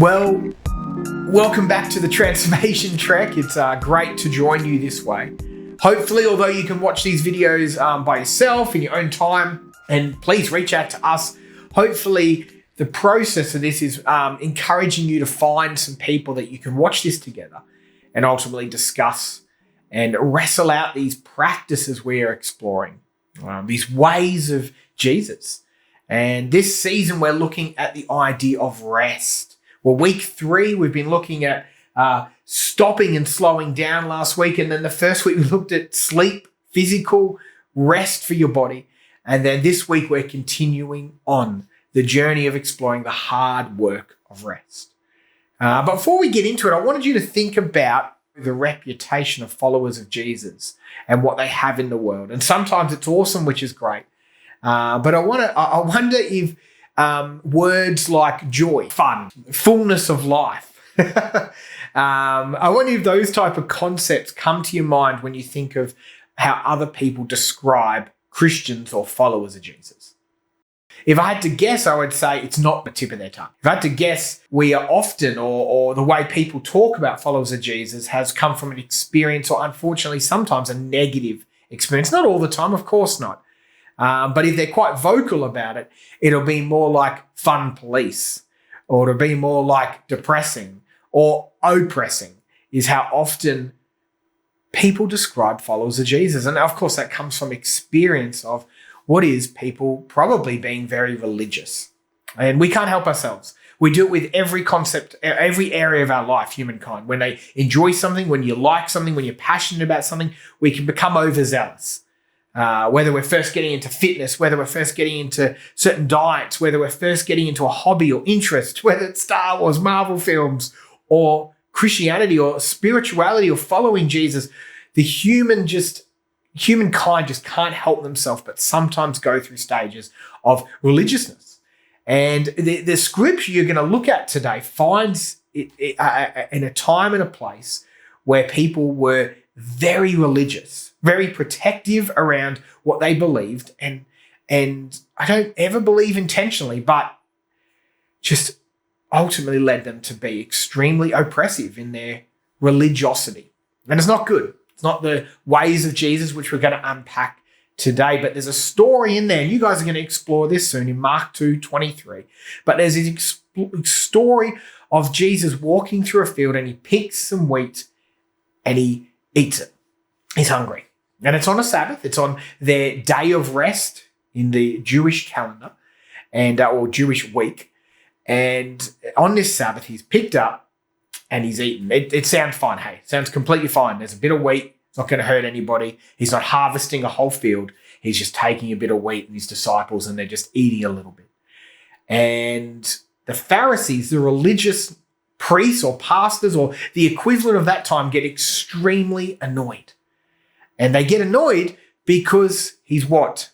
Well, welcome back to the Transformation Trek. It's great to join you this way. Hopefully, although you can watch these videos by yourself in your own time, and please reach out to us. Hopefully, the process of this is encouraging you to find some people that you can watch this together and ultimately discuss and wrestle out these practices we are exploring, these ways of Jesus. And this season, we're looking at the idea of rest. Well, week 3, we've been looking at stopping and slowing down last week. And then the first week, we looked at sleep, physical rest for your body. And then this week, we're continuing on the journey of exploring the hard work of rest. But before we get into it, I wanted you to think about the reputation of followers of Jesus and what they have in the world. And sometimes it's awesome, which is great. But I wonder if words like joy, fun, fullness of life. I wonder if those type of concepts come to your mind when you think of how other people describe Christians or followers of Jesus. If I had to guess, I would say it's not the tip of their tongue. If I had to guess, we are often, or the way people talk about followers of Jesus has come from an experience, or unfortunately sometimes a negative experience. Not all the time, of course not. But if they're quite vocal about it, it'll be more like fun police, or it'll be more like depressing or oppressing, is how often people describe followers of Jesus. And of course, that comes from experience of what is people probably being very religious. And we can't help ourselves. We do it with every concept, every area of our life, humankind. When they enjoy something, when you like something, when you're passionate about something, we can become overzealous. Whether we're first getting into fitness, whether we're first getting into certain diets, whether we're first getting into a hobby or interest, whether it's Star Wars, Marvel films, or Christianity or spirituality or following Jesus, the humankind just can't help themselves but sometimes go through stages of religiousness. And the scripture you're going to look at today finds it in a time and a place where people were very religious, very protective around what they believed, and I don't ever believe intentionally, but just ultimately led them to be extremely oppressive in their religiosity. And it's not good. It's not the ways of Jesus, which we're going to unpack today, but there's a story in there, and you guys are going to explore this soon in Mark 2:23. But there's a story of Jesus walking through a field, and he picks some wheat and he eats it. He's hungry. And it's on a Sabbath. It's on their day of rest in the Jewish calendar or Jewish week. And on this Sabbath, he's picked up and he's eaten. It sounds fine. Hey, it sounds completely fine. There's a bit of wheat. It's not going to hurt anybody. He's not harvesting a whole field. He's just taking a bit of wheat and his disciples, and they're just eating a little bit. And the Pharisees, the religious priests or pastors or the equivalent of that time, get extremely annoyed. And they get annoyed because he's what?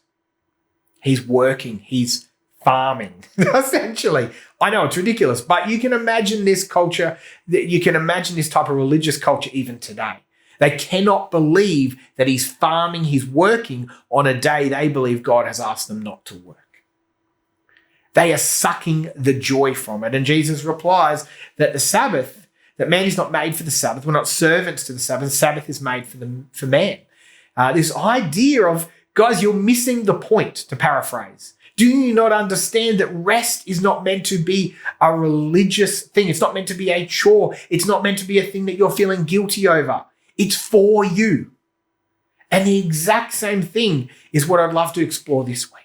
He's working. He's farming, essentially. I know it's ridiculous, but you can imagine this culture, you can imagine this type of religious culture even today. They cannot believe that he's farming, he's working on a day they believe God has asked them not to work. They are sucking the joy from it. And Jesus replies that the Sabbath, that man is not made for the Sabbath. We're not servants to the Sabbath. The Sabbath is made for man. This idea of, guys, you're missing the point, to paraphrase. Do you not understand that rest is not meant to be a religious thing? It's not meant to be a chore. It's not meant to be a thing that you're feeling guilty over. It's for you. And the exact same thing is what I'd love to explore this week.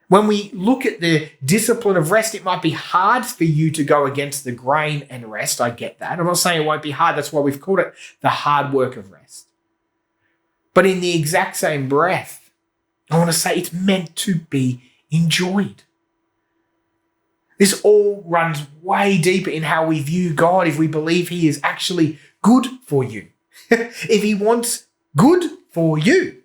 When we look at the discipline of rest, it might be hard for you to go against the grain and rest. I get that. I'm not saying it won't be hard. That's why we've called it the hard work of rest. But in the exact same breath, I want to say it's meant to be enjoyed. This all runs way deeper in how we view God if we believe he is actually good for you. If he wants good for you.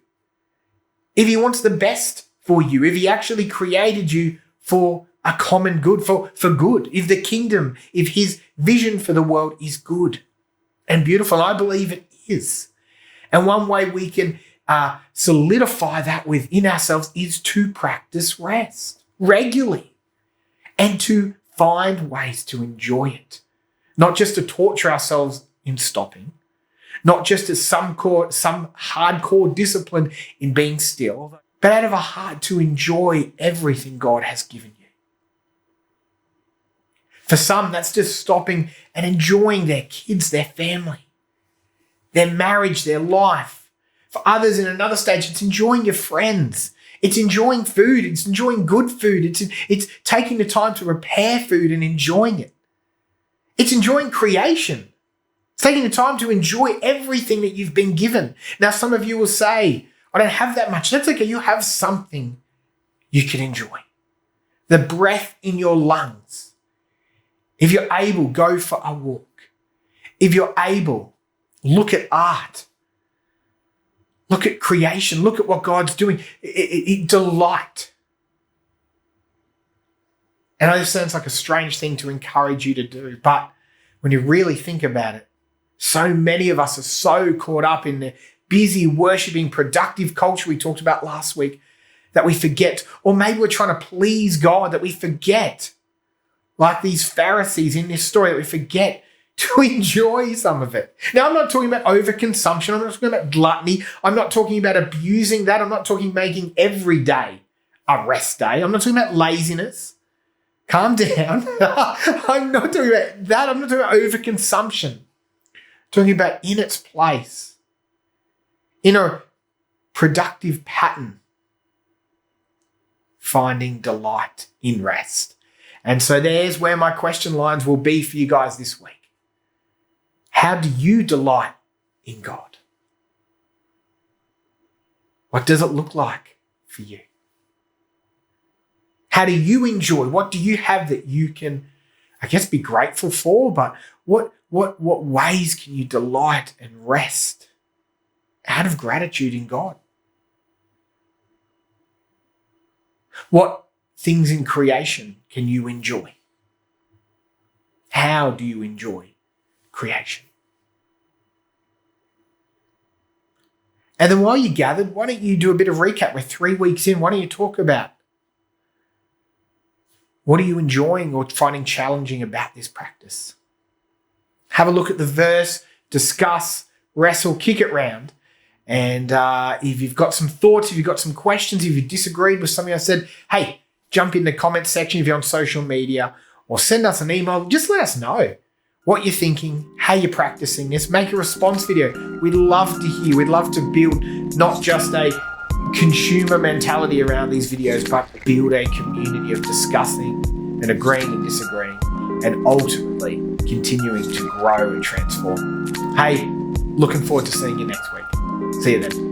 If he wants the best for you. If he actually created you for a common good, for good. If the kingdom, if his vision for the world is good and beautiful. I believe it is. And one way we can solidify that within ourselves is to practice rest regularly and to find ways to enjoy it. Not just to torture ourselves in stopping, not just as some hardcore discipline in being still, but out of a heart to enjoy everything God has given you. For some, that's just stopping and enjoying their kids, their family, their marriage, their life. For others, in another stage, it's enjoying your friends. It's enjoying food. It's enjoying good food. It's taking the time to prepare food and enjoying it. It's enjoying creation. It's taking the time to enjoy everything that you've been given. Now, some of you will say, I don't have that much. That's okay. You have something you can enjoy. The breath in your lungs. If you're able, go for a walk. If you're able, look at art. Look at creation. Look at what God's doing. Delight. And I know this sounds like a strange thing to encourage you to do, but when you really think about it, so many of us are so caught up in the busy, worshiping, productive culture we talked about last week that we forget, or maybe we're trying to please God, that we forget, like these Pharisees in this story, that we forget to enjoy some of it. Now, I'm not talking about overconsumption. I'm not talking about gluttony. I'm not talking about abusing that. I'm not talking making every day a rest day. I'm not talking about laziness. Calm down. I'm not talking about that. I'm not talking about overconsumption. I'm talking about in its place, in a productive pattern, finding delight in rest. And so there's where my question lines will be for you guys this week. How do you delight in God? What does it look like for you? How do you enjoy? What do you have that you can, I guess, be grateful for? But what ways can you delight and rest out of gratitude in God? What things in creation can you enjoy? How do you enjoy creation? And then while you gathered, why don't you do a bit of recap? We're 3 weeks in. Why don't you talk about what are you enjoying or finding challenging about this practice? Have a look at the verse, discuss, wrestle, kick it round. And if you've got some thoughts, if you've got some questions, if you disagreed with something I said, hey, jump in the comments section if you're on social media, or send us an email. Just let us know what you're thinking, how you're practicing this. Make a response video. We'd love to hear. We'd love to build not just a consumer mentality around these videos, but build a community of discussing and agreeing and disagreeing, and ultimately continuing to grow and transform. Hey, looking forward to seeing you next week. See you then.